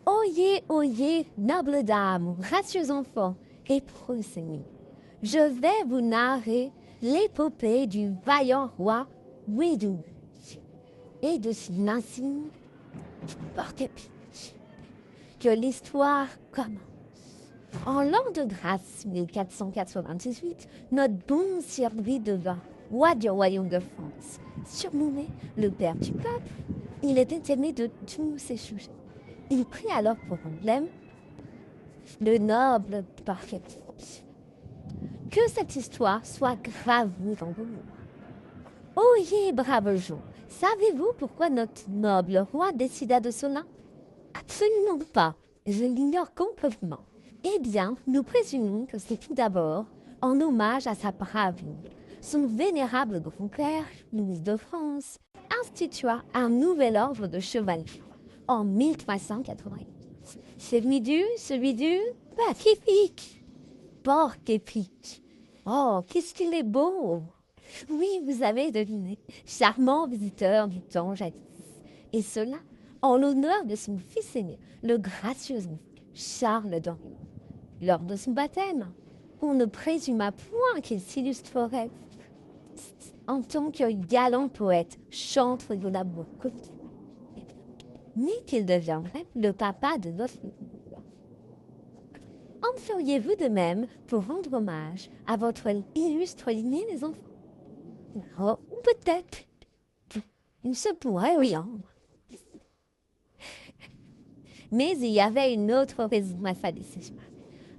Oyez, nobles dames, gracieux enfants et prossénies. Je vais vous narrer l'épopée du vaillant roi Wedou et de son insigne porte-épice. Que l'histoire commence. En l'an de grâce 1498, notre bon Sir-Louis devint roi du royaume de France, surnommé le père du peuple. Il était aimé de tous ses sujets. Il prit alors pour emblème le noble porte-épice. Que cette histoire soit gravée dans vos mémoires. Oyez, braves gens, savez-vous pourquoi notre noble roi décida de cela? Absolument pas, je l'ignore complètement. Eh bien, nous présumons que c'est tout d'abord en hommage à sa bravure. Son vénérable grand-père, Louis de France, institua un nouvel ordre de chevaliers en 1380. Celui du porc-épic. Oh, qu'est-ce qu'il est beau! Oui, vous avez deviné, charmant visiteur du temps jadis. Et cela en l'honneur de son fils aîné, le gracieux Charles d'Orléans. Lors de son baptême, on ne présuma point qu'il s'illustrerait en tant que galant poète, chantre de la côte, ni qu'il deviendrait le papa de notre roi. En feriez-vous de même pour rendre hommage à votre illustre lignée, les enfants? Oh, peut-être. Il se pourrait, oui. Mais il y avait une autre raison à sa décision.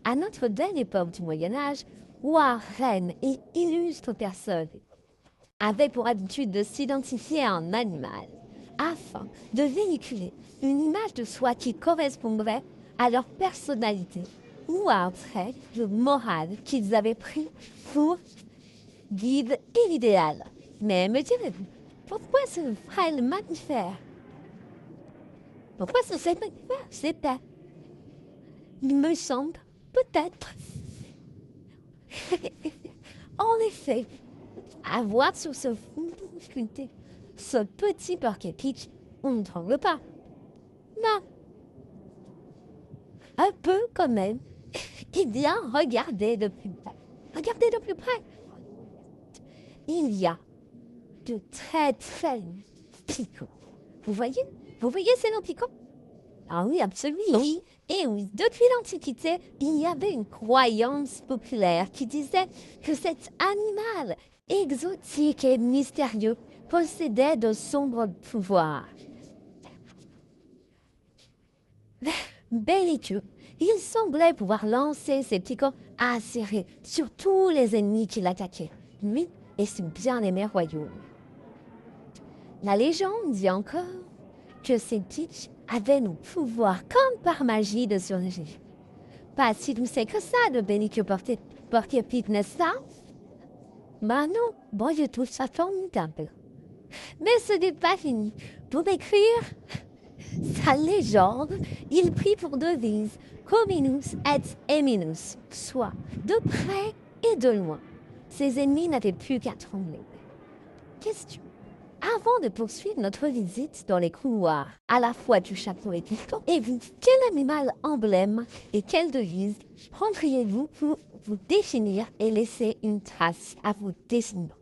À notre belle époque du Moyen-Âge, rois, reines et illustres personnes avaient pour habitude de s'identifier à un animal afin de véhiculer une image de soi qui correspondrait à leur personnalité ou à un trait de morale qu'ils avaient pris pour guide et l'idéal. Mais me direz-vous, pourquoi ce frêle mammifère? Pourquoi ce mammifère? C'était, il me semble, peut-être. En effet, à voir sur ce fond sculpté, ce petit porc-épic, on ne tremble pas. Non. Un peu quand même. Eh bien, regardez de plus près. Regardez de plus près. Il y a de très picots. Vous voyez? Vous voyez ces noms picots? Ah oui, absolument. Oui. Et oui, depuis l'Antiquité, il y avait une croyance populaire qui disait que cet animal exotique et mystérieux possédait de sombres pouvoirs. Belliqueux, il semblait pouvoir lancer ses picots acérés sur tous les ennemis qui l'attaquaient, lui et son bien-aimé royaume. La légende dit encore que ces pics avaient le pouvoir, comme par magie, de surgir. Pas si douce que ça, de belliqueux porc-épic, n'est-ce pas? Ben non, bon, je trouve ça formidable. Mais ce n'est pas fini. Pour écrire sa légende, il prit pour devise Cominus et Eminus, soit de près et de loin. Ses ennemis n'avaient plus qu'à trembler. Question. Avant de poursuivre notre visite dans les couloirs, à la fois du château et du camp, et vous, quel animal emblème et quelle devise prendriez-vous pour vous définir et laisser une trace à vos descendants?